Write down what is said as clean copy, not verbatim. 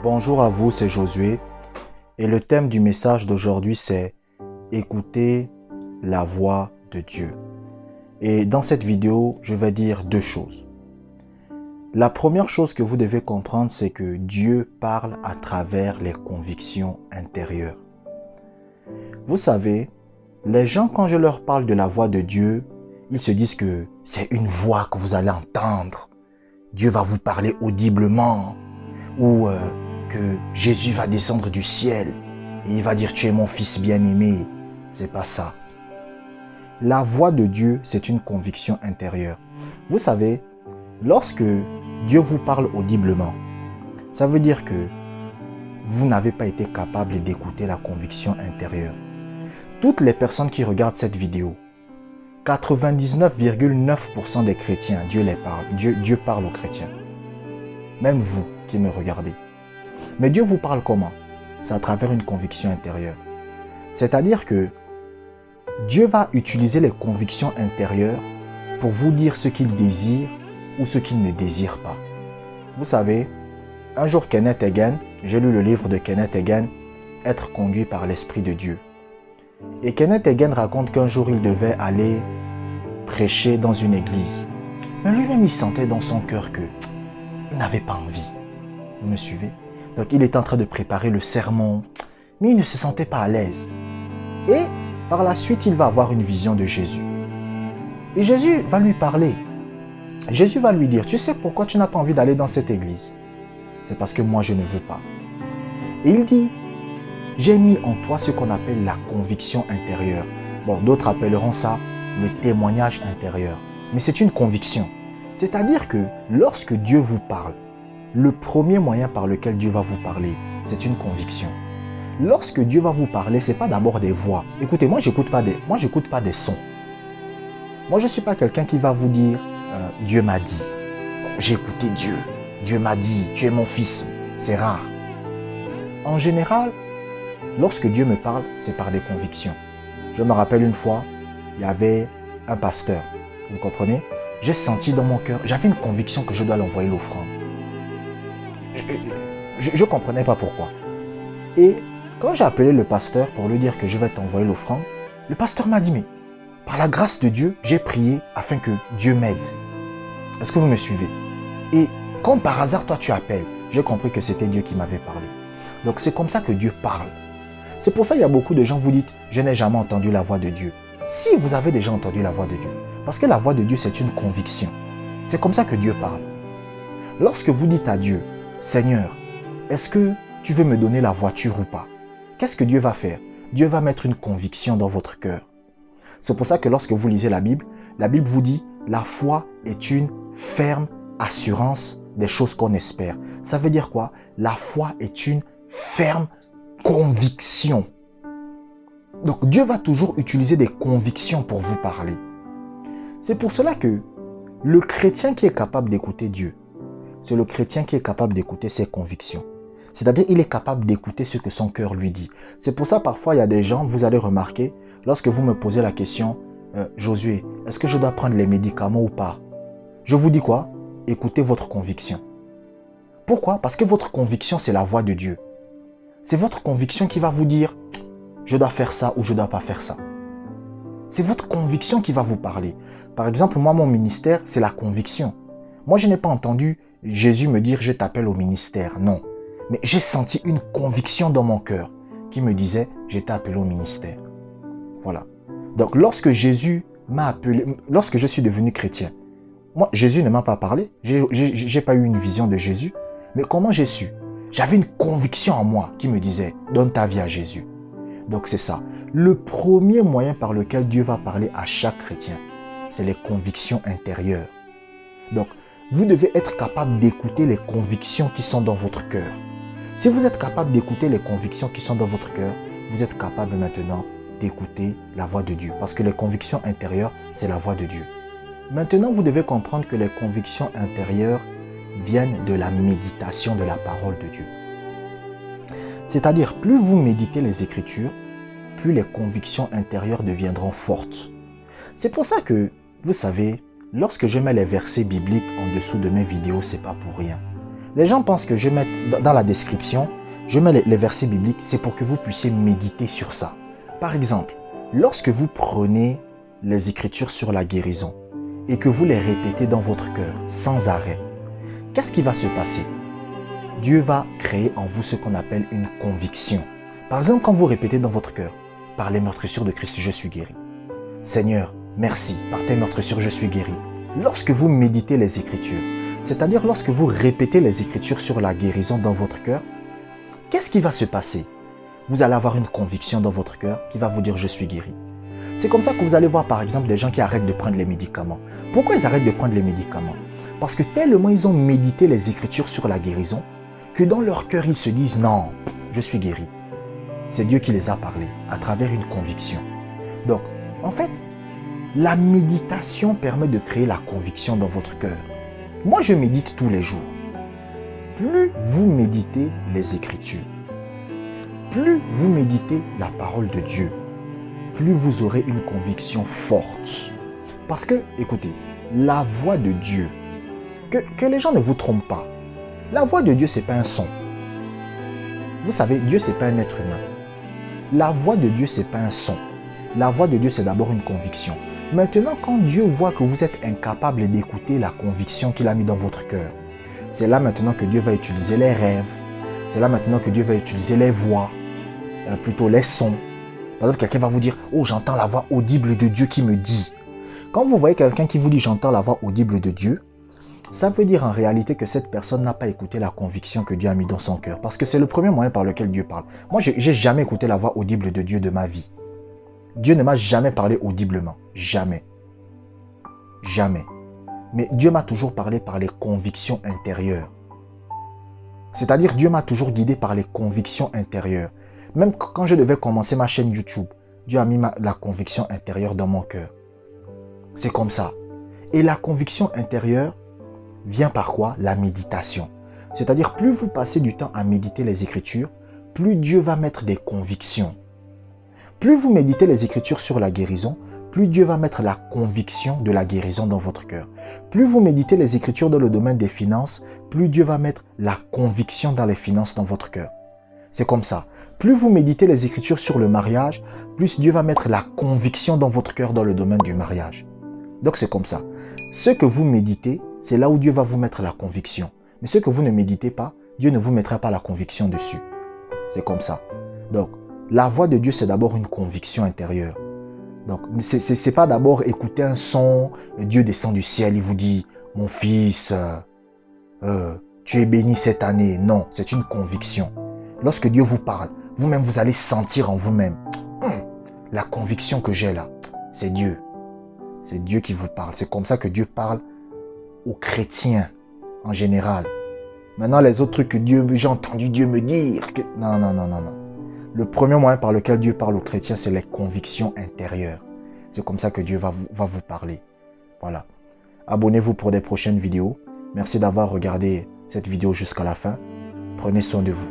Bonjour à vous, c'est Josué et le thème du message d'aujourd'hui c'est écouter la voix de Dieu. Et dans cette vidéo, je vais dire deux choses. La première chose que vous devez comprendre, c'est que Dieu parle à travers les convictions intérieures. Vous savez, les gens quand je leur parle de la voix de Dieu, ils se disent que c'est une voix que vous allez entendre. Dieu va vous parler audiblement ou que Jésus va descendre du ciel et il va dire tu es mon fils bien-aimé. C'est pas ça. La voix de Dieu, c'est une conviction intérieure. Vous savez, lorsque Dieu vous parle audiblement, ça veut dire que vous n'avez pas été capable d'écouter la conviction intérieure. Toutes les personnes qui regardent cette vidéo, 99,9% des chrétiens, Dieu parle aux chrétiens. Même vous qui me regardez. Mais Dieu vous parle comment? C'est à travers une conviction intérieure. C'est-à-dire que Dieu va utiliser les convictions intérieures pour vous dire ce qu'il désire ou ce qu'il ne désire pas. Vous savez, un jour Kenneth Hagin, j'ai lu le livre de Kenneth Hagin, Être conduit par l'Esprit de Dieu. Et Kenneth Hagin raconte qu'un jour il devait aller prêcher dans une église. Mais lui-même il sentait dans son cœur que il n'avait pas envie. Vous me suivez? Donc il était en train de préparer le sermon, mais il ne se sentait pas à l'aise. Et par la suite, il va avoir une vision de Jésus. Et Jésus va lui parler. Jésus va lui dire, tu sais pourquoi tu n'as pas envie d'aller dans cette église? C'est parce que moi je ne veux pas. Et il dit, j'ai mis en toi ce qu'on appelle la conviction intérieure. Bon, d'autres appelleront ça le témoignage intérieur. Mais c'est une conviction. C'est-à-dire que lorsque Dieu vous parle, le premier moyen par lequel Dieu va vous parler, c'est une conviction. Lorsque Dieu va vous parler, ce n'est pas d'abord des voix. Écoutez, moi, j'écoute pas des sons. Moi, je ne suis pas quelqu'un qui va vous dire Dieu m'a dit. J'ai écouté Dieu. Dieu m'a dit, tu es mon fils. C'est rare. En général, lorsque Dieu me parle, c'est par des convictions. Je me rappelle une fois, il y avait un pasteur. Vous comprenez? J'ai senti dans mon cœur, j'avais une conviction que je dois l'envoyer l'offrande. Je ne comprenais pas pourquoi. Et quand j'ai appelé le pasteur pour lui dire que je vais t'envoyer l'offrande, le pasteur m'a dit, mais par la grâce de Dieu, j'ai prié afin que Dieu m'aide. Est-ce que vous me suivez? Et comme par hasard, toi tu appelles, j'ai compris que c'était Dieu qui m'avait parlé. Donc c'est comme ça que Dieu parle. C'est pour ça qu'il y a beaucoup de gens vous dites, je n'ai jamais entendu la voix de Dieu. Si vous avez déjà entendu la voix de Dieu, parce que la voix de Dieu c'est une conviction. C'est comme ça que Dieu parle. Lorsque vous dites à Dieu, Seigneur, est-ce que tu veux me donner la voiture ou pas? Qu'est-ce que Dieu va faire? Dieu va mettre une conviction dans votre cœur. C'est pour ça que lorsque vous lisez la Bible vous dit, la foi est une ferme assurance des choses qu'on espère. Ça veut dire quoi? La foi est une ferme conviction. Donc Dieu va toujours utiliser des convictions pour vous parler. C'est pour cela que le chrétien qui est capable d'écouter Dieu, c'est le chrétien qui est capable d'écouter ses convictions. C'est-à-dire il est capable d'écouter ce que son cœur lui dit. C'est pour ça parfois il y a des gens, vous allez remarquer, lorsque vous me posez la question, Josué, est-ce que je dois prendre les médicaments ou pas? Je vous dis quoi? Écoutez votre conviction. Pourquoi? Parce que votre conviction c'est la voix de Dieu. C'est votre conviction qui va vous dire, je dois faire ça ou je ne dois pas faire ça. C'est votre conviction qui va vous parler. Par exemple, moi mon ministère c'est la conviction. Moi je n'ai pas entendu Jésus me dire je t'appelle au ministère, non. Mais j'ai senti une conviction dans mon cœur qui me disait je t'ai appelé au ministère. Voilà. Donc lorsque Jésus m'a appelé, lorsque je suis devenu chrétien, moi Jésus ne m'a pas parlé, j'ai pas eu une vision de Jésus, mais comment j'ai su? J'avais une conviction en moi qui me disait donne ta vie à Jésus. Donc c'est ça. Le premier moyen par lequel Dieu va parler à chaque chrétien, c'est les convictions intérieures. Donc vous devez être capable d'écouter les convictions qui sont dans votre cœur. Si vous êtes capable d'écouter les convictions qui sont dans votre cœur, vous êtes capable maintenant d'écouter la voix de Dieu. Parce que les convictions intérieures, c'est la voix de Dieu. Maintenant, vous devez comprendre que les convictions intérieures viennent de la méditation de la parole de Dieu. C'est-à-dire, plus vous méditez les Écritures, plus les convictions intérieures deviendront fortes. C'est pour ça que, vous savez, lorsque je mets les versets bibliques en dessous de mes vidéos, c'est pas pour rien. Les gens pensent que je mets dans la description, je mets les versets bibliques, c'est pour que vous puissiez méditer sur ça. Par exemple, lorsque vous prenez les Écritures sur la guérison et que vous les répétez dans votre cœur sans arrêt, qu'est-ce qui va se passer? Dieu va créer en vous ce qu'on appelle une conviction. Par exemple, quand vous répétez dans votre cœur, par les meurtrissures de Christ, je suis guéri. Seigneur, merci, par tes meurtrissures, je suis guéri. Lorsque vous méditez les Écritures, c'est-à-dire lorsque vous répétez les Écritures sur la guérison dans votre cœur, qu'est-ce qui va se passer? Vous allez avoir une conviction dans votre cœur qui va vous dire je suis guéri. C'est comme ça que vous allez voir par exemple des gens qui arrêtent de prendre les médicaments. Pourquoi ils arrêtent de prendre les médicaments? Parce que tellement ils ont médité les Écritures sur la guérison que dans leur cœur ils se disent non, je suis guéri. C'est Dieu qui les a parlé à travers une conviction. Donc, en fait, la méditation permet de créer la conviction dans votre cœur. Moi, je médite tous les jours. Plus vous méditez les Écritures, plus vous méditez la parole de Dieu, plus vous aurez une conviction forte. Parce que, écoutez, la voix de Dieu, que les gens ne vous trompent pas, la voix de Dieu, ce n'est pas un son. Vous savez, Dieu, ce n'est pas un être humain. La voix de Dieu, ce n'est pas un son. La voix de Dieu, c'est d'abord une conviction. Maintenant, quand Dieu voit que vous êtes incapable d'écouter la conviction qu'il a mis dans votre cœur, c'est là maintenant que Dieu va utiliser les rêves. C'est là maintenant que Dieu va utiliser les voix, plutôt les sons. Par exemple, quelqu'un va vous dire « Oh, j'entends la voix audible de Dieu qui me dit ». Quand vous voyez quelqu'un qui vous dit « J'entends la voix audible de Dieu », ça veut dire en réalité que cette personne n'a pas écouté la conviction que Dieu a mis dans son cœur. Parce que c'est le premier moyen par lequel Dieu parle. Moi, je n'ai jamais écouté la voix audible de Dieu de ma vie. Dieu ne m'a jamais parlé audiblement. Jamais. Jamais. Mais Dieu m'a toujours parlé par les convictions intérieures. C'est-à-dire Dieu m'a toujours guidé par les convictions intérieures. Même quand je devais commencer ma chaîne YouTube, Dieu a mis la conviction intérieure dans mon cœur. C'est comme ça. Et la conviction intérieure vient par quoi? La méditation. C'est-à-dire plus vous passez du temps à méditer les Écritures, plus Dieu va mettre des convictions. Plus vous méditez les Écritures sur la guérison, plus Dieu va mettre la conviction de la guérison dans votre cœur. Plus vous méditez les Écritures dans le domaine des finances, plus Dieu va mettre la conviction dans les finances dans votre cœur. C'est comme ça. Plus vous méditez les Écritures sur le mariage, plus Dieu va mettre la conviction dans votre cœur dans le domaine du mariage. Donc c'est comme ça. Ce que vous méditez, c'est là où Dieu va vous mettre la conviction. Mais ce que vous ne méditez pas, Dieu ne vous mettra pas la conviction dessus. C'est comme ça. Donc, la voix de Dieu, c'est d'abord une conviction intérieure. Donc, ce n'est pas d'abord écouter un son, Dieu descend du ciel, il vous dit « Mon fils, tu es béni cette année ». Non, c'est une conviction. Lorsque Dieu vous parle, vous-même, vous allez sentir en vous-même « La conviction que j'ai là, c'est Dieu ». C'est Dieu qui vous parle. C'est comme ça que Dieu parle aux chrétiens en général. Maintenant, les autres trucs que j'ai entendu Dieu me dire. Non. Le premier moyen par lequel Dieu parle aux chrétiens, c'est les convictions intérieures. C'est comme ça que Dieu va vous parler. Voilà. Abonnez-vous pour des prochaines vidéos. Merci d'avoir regardé cette vidéo jusqu'à la fin. Prenez soin de vous.